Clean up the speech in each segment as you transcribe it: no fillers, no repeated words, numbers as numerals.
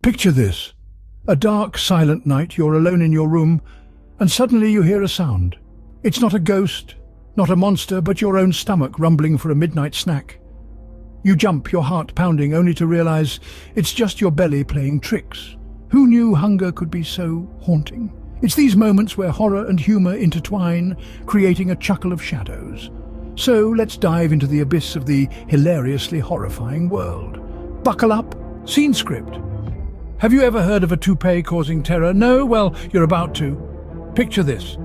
Picture this. A dark, silent night, you're alone in your room, and suddenly you hear a sound. It's not a ghost, not a monster, but your own stomach rumbling for a midnight snack. You jump, your heart pounding, only to realize it's just your belly playing tricks. Who knew hunger could be so haunting? It's these moments where horror and humor intertwine, creating a chuckle of shadows. So let's dive into the abyss of the hilariously horrifying world. Buckle up, scene script. Have you ever heard of a toupee causing terror? No? Well, you're about to. Picture this.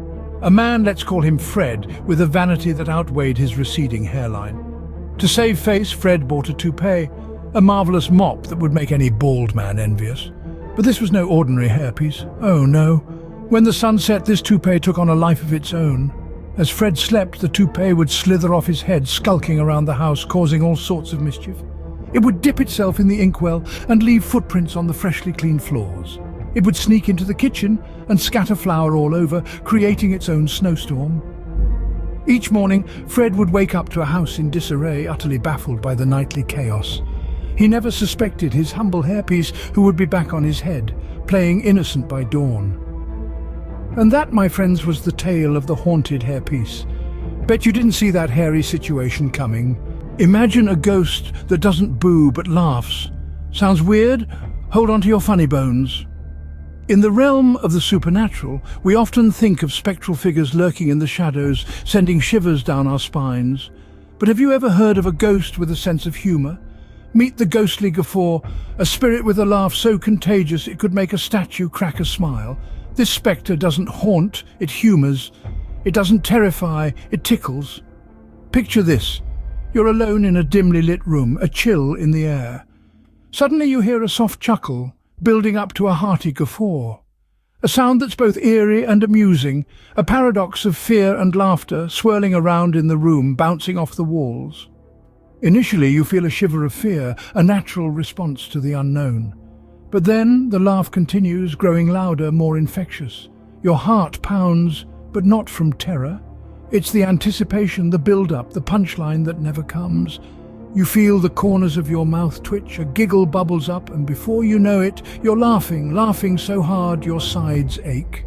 A man, let's call him Fred, with a vanity that outweighed his receding hairline. To save face, Fred bought a toupee, a marvelous mop that would make any bald man envious. But this was no ordinary hairpiece. Oh no. When the sun set, this toupee took on a life of its own. As Fred slept, the toupee would slither off his head, skulking around the house, causing all sorts of mischief. It would dip itself in the inkwell and leave footprints on the freshly cleaned floors. It would sneak into the kitchen and scatter flour all over, creating its own snowstorm. Each morning, Fred would wake up to a house in disarray, utterly baffled by the nightly chaos. He never suspected his humble hairpiece who would be back on his head, playing innocent by dawn. And that, my friends, was the tale of the haunted hairpiece. Bet you didn't see that hairy situation coming. Imagine a ghost that doesn't boo but laughs. Sounds weird? Hold on to your funny bones. In the realm of the supernatural, we often think of spectral figures lurking in the shadows, sending shivers down our spines. But have you ever heard of a ghost with a sense of humor? Meet the ghostly guffaw, a spirit with a laugh so contagious it could make a statue crack a smile. This spectre doesn't haunt, it humors. It doesn't terrify, it tickles. Picture this. You're alone in a dimly lit room, a chill in the air. Suddenly you hear a soft chuckle, building up to a hearty guffaw. A sound that's both eerie and amusing, a paradox of fear and laughter swirling around in the room, bouncing off the walls. Initially you feel a shiver of fear, a natural response to the unknown. But then the laugh continues, growing louder, more infectious. Your heart pounds, but not from terror. It's the anticipation, the build-up, the punchline that never comes. You feel the corners of your mouth twitch, a giggle bubbles up, and before you know it, you're laughing so hard your sides ache.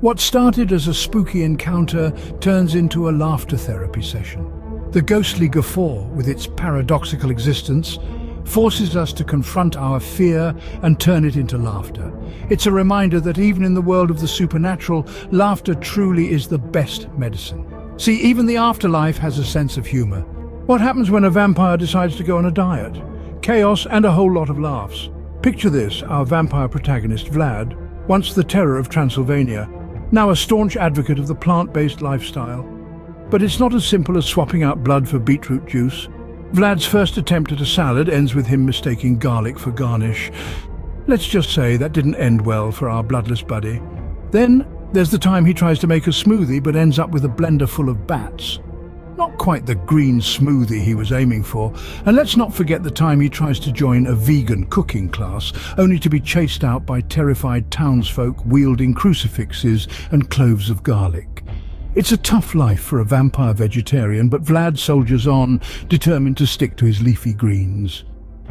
What started as a spooky encounter turns into a laughter therapy session. The ghostly guffaw, with its paradoxical existence, forces us to confront our fear and turn it into laughter. It's a reminder that even in the world of the supernatural, laughter truly is the best medicine. See, even the afterlife has a sense of humor. What happens when a vampire decides to go on a diet? Chaos and a whole lot of laughs. Picture this, our vampire protagonist, Vlad, once the terror of Transylvania, now a staunch advocate of the plant-based lifestyle. But it's not as simple as swapping out blood for beetroot juice. Vlad's first attempt at a salad ends with him mistaking garlic for garnish. Let's just say that didn't end well for our bloodless buddy. Then there's the time he tries to make a smoothie but ends up with a blender full of bats. Not quite the green smoothie he was aiming for. And let's not forget the time he tries to join a vegan cooking class, only to be chased out by terrified townsfolk wielding crucifixes and cloves of garlic. It's a tough life for a vampire vegetarian, but Vlad soldiers on, determined to stick to his leafy greens.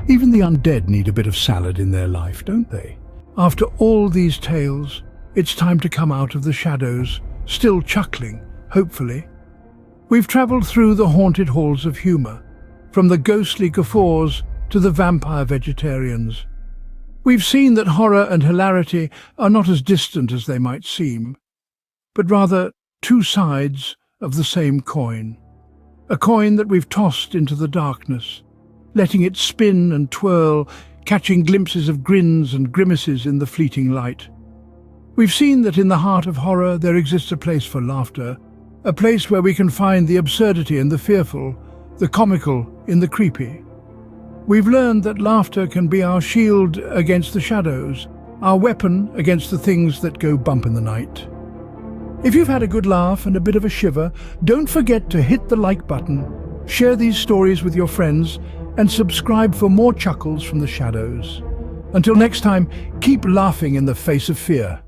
Even the undead need a bit of salad in their life, don't they? After all these tales, it's time to come out of the shadows, still chuckling, hopefully. We've travelled through the haunted halls of humour, from the ghostly guffaws to the vampire vegetarians. We've seen that horror and hilarity are not as distant as they might seem, but rather two sides of the same coin. A coin that we've tossed into the darkness, letting it spin and twirl, catching glimpses of grins and grimaces in the fleeting light. We've seen that in the heart of horror there exists a place for laughter, a place where we can find the absurdity in the fearful, the comical in the creepy. We've learned that laughter can be our shield against the shadows, our weapon against the things that go bump in the night. If you've had a good laugh and a bit of a shiver, don't forget to hit the like button, share these stories with your friends, and subscribe for more chuckles from the shadows. Until next time, keep laughing in the face of fear.